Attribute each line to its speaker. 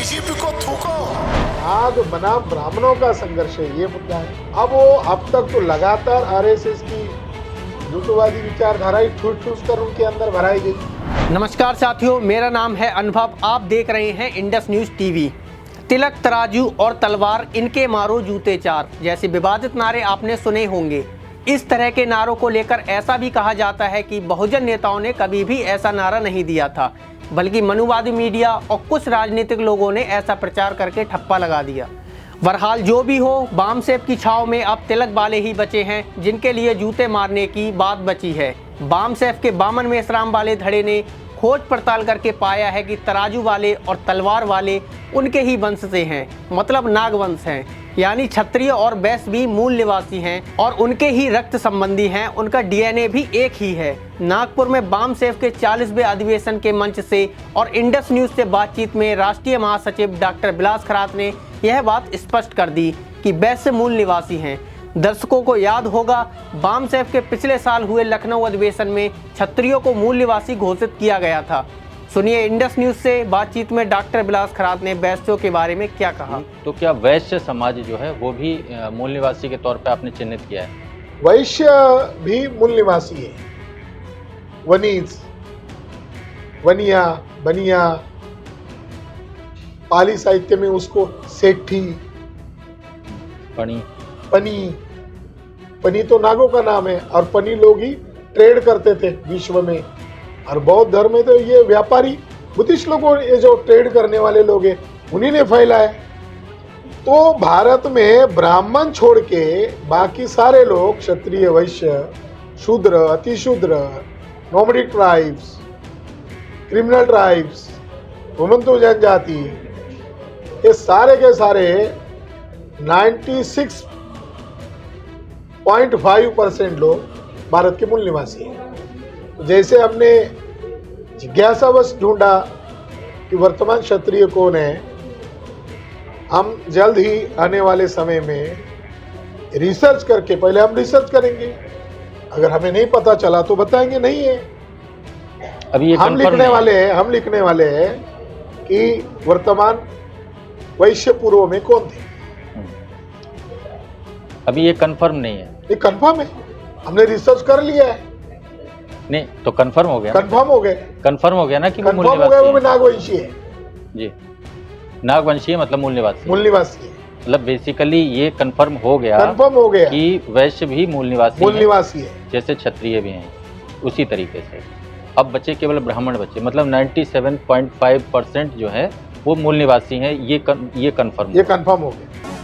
Speaker 1: BJP को थूको।
Speaker 2: नाग बनाम ब्राह्मणों का संघर्ष है, ये मुद्दा है। अब तक तो लगातार आरएसएस की झूठवादी विचारधारा ही ठूस ठूस कर उनके अंदर भराई गई।
Speaker 3: नमस्कार साथियों, मेरा नाम है अनुभव। आप देख रहे हैं इंडस न्यूज टीवी। तिलक, तराजू और तलवार, इनके मारो जूते चार जैसे विवादित नारे आपने सुने होंगे। इस तरह के नारों को लेकर ऐसा भी कहा जाता है कि बहुजन नेताओं ने कभी भी ऐसा नारा नहीं दिया था, बल्कि मनुवादी मीडिया और कुछ राजनीतिक लोगों ने ऐसा प्रचार करके ठप्पा लगा दिया। बहरहाल जो भी हो, बामसेफ की छाव में अब तिलक वाले ही बचे हैं जिनके लिए जूते मारने की बात बची है। बामसेफ के बामन मेश्राम वाले धड़े ने खोज पड़ताल करके पाया है कि तराजू वाले और तलवार वाले उनके ही वंश से हैं, मतलब नागवंश हैं, यानी क्षत्रिय और वैश्य भी मूल निवासी हैं और उनके ही रक्त संबंधी हैं। उनका डीएनए भी एक ही है। नागपुर में बामसेफ के 40वें अधिवेशन के मंच से और इंडस न्यूज से बातचीत में राष्ट्रीय महासचिव डॉक्टर विलास खरात ने यह बात स्पष्ट कर दी कि वैश्य मूल निवासी हैं। दर्शकों को याद होगा, बामसेफ के पिछले साल हुए लखनऊ अधिवेशन में क्षत्रियों को मूल निवासी घोषित किया गया था। सुनिए इंडस न्यूज से बातचीत में डॉक्टर विलास खरात ने वैश्यों के बारे में क्या कहा।
Speaker 4: तो क्या वैश्य समाज जो है वो भी मूल निवासी के तौर पे आपने चिन्हित किया है?
Speaker 2: वैश्य भी मूल निवासी है। वनीज, वनिया, बनिया, पाली साहित्य में उसको सेठी,
Speaker 4: पणी,
Speaker 2: पनी, पनी तो नागों का नाम है और पनी लोग ही ट्रेड करते थे विश्व में। और बौद्ध धर्म में तो ये व्यापारी बुद्धिस्ट लोगों, ये जो ट्रेड करने वाले लोग हैं, उन्हीं ने फैलाया। तो भारत में ब्राह्मण छोड़ के बाकी सारे लोग, क्षत्रिय, वैश्य, शूद्र, अतिशूद्र, नोमैडिक ट्राइब्स, क्रिमिनल ट्राइब्स, घुमंतु जनजाति, ये सारे के सारे 96.5% लोग भारत के मूल निवासी हैं। जैसे हमने जिज्ञासावश ढूंढा कि वर्तमान क्षत्रिय कौन है, हम जल्द ही आने वाले समय में रिसर्च करके, पहले हम रिसर्च करेंगे, अगर हमें नहीं पता चला तो बताएंगे नहीं है।
Speaker 4: अभी ये
Speaker 2: हम लिखने वाले हैं कि वर्तमान वैश्य पूर्व में कौन थे।
Speaker 4: अभी ये कंफर्म नहीं है।
Speaker 2: ये कंफर्म है, हमने रिसर्च कर लिया है।
Speaker 4: नहीं तो कंफर्म हो गया,
Speaker 2: कंफर्म हो गए,
Speaker 4: कंफर्म हो गया ना कि वो मूल
Speaker 2: कंफर्म हो गया, वो
Speaker 4: निवासी
Speaker 2: नागवंशी है।
Speaker 4: जी, नागवंशी है, मतलब मूल निवासी।
Speaker 2: मूल निवासी है,
Speaker 4: मतलब बेसिकली ये कंफर्म हो गया कि वैश्य भी मूल निवासी है, जैसे क्षत्रिय भी हैं उसी तरीके से। अब बचे केवल ब्राह्मण बचे, मतलब 97.5% जो है वो मूल निवासी हैं। ये कंफर्म
Speaker 2: हो गया।